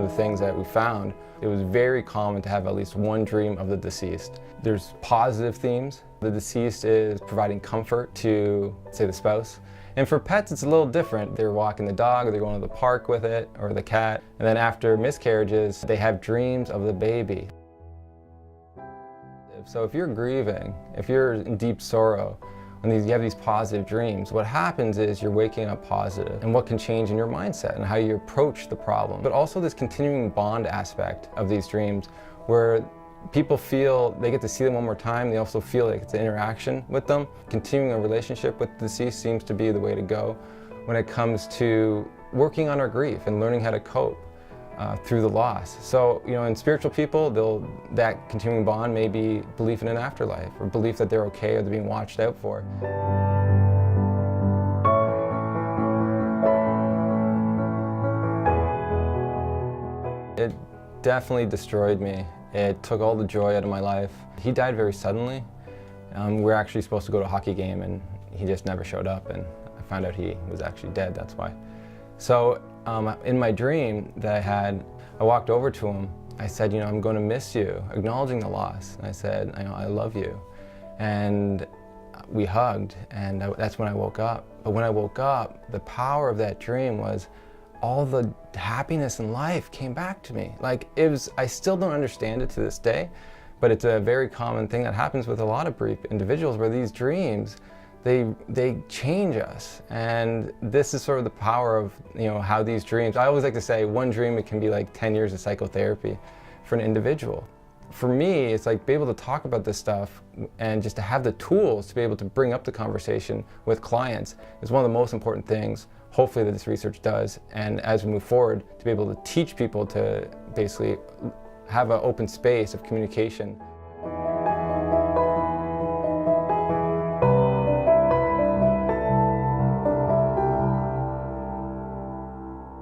the things that we found, it was very common to have at least one dream of the deceased. There's positive themes. The deceased is providing comfort to, say, the spouse. And for pets, it's a little different. They're walking the dog, or they're going to the park with it, or the cat. And then after miscarriages, they have dreams of the baby. So if you're grieving, if you're in deep sorrow, when you have these positive dreams, what happens is you're waking up positive, and what can change in your mindset and how you approach the problem. But also this continuing bond aspect of these dreams, where people feel they get to see them one more time. They also feel like it's an interaction with them. Continuing a relationship with the deceased seems to be the way to go when it comes to working on our grief and learning how to cope through the loss. So, in spiritual people, that continuing bond may be belief in an afterlife, or belief that they're okay, or they're being watched out for. It definitely destroyed me. It took all the joy out of my life. He died very suddenly. We were actually supposed to go to a hockey game, and he just never showed up, and I found out he was actually dead, that's why. So in my dream that I had, I walked over to him. I said, I'm going to miss you, acknowledging the loss. And I said, I love you. And we hugged, and that's when I woke up. But when I woke up, the power of that dream was all the happiness in life came back to me. Like, I still don't understand it to this day, but it's a very common thing that happens with a lot of bereaved individuals, where these dreams, they change us. And this is sort of the power of how these dreams, I always like to say, one dream, it can be like 10 years of psychotherapy for an individual. For me, it's like be able to talk about this stuff and just to have the tools to be able to bring up the conversation with clients is one of the most important things, hopefully, that this research does. And as we move forward, to be able to teach people to basically have an open space of communication.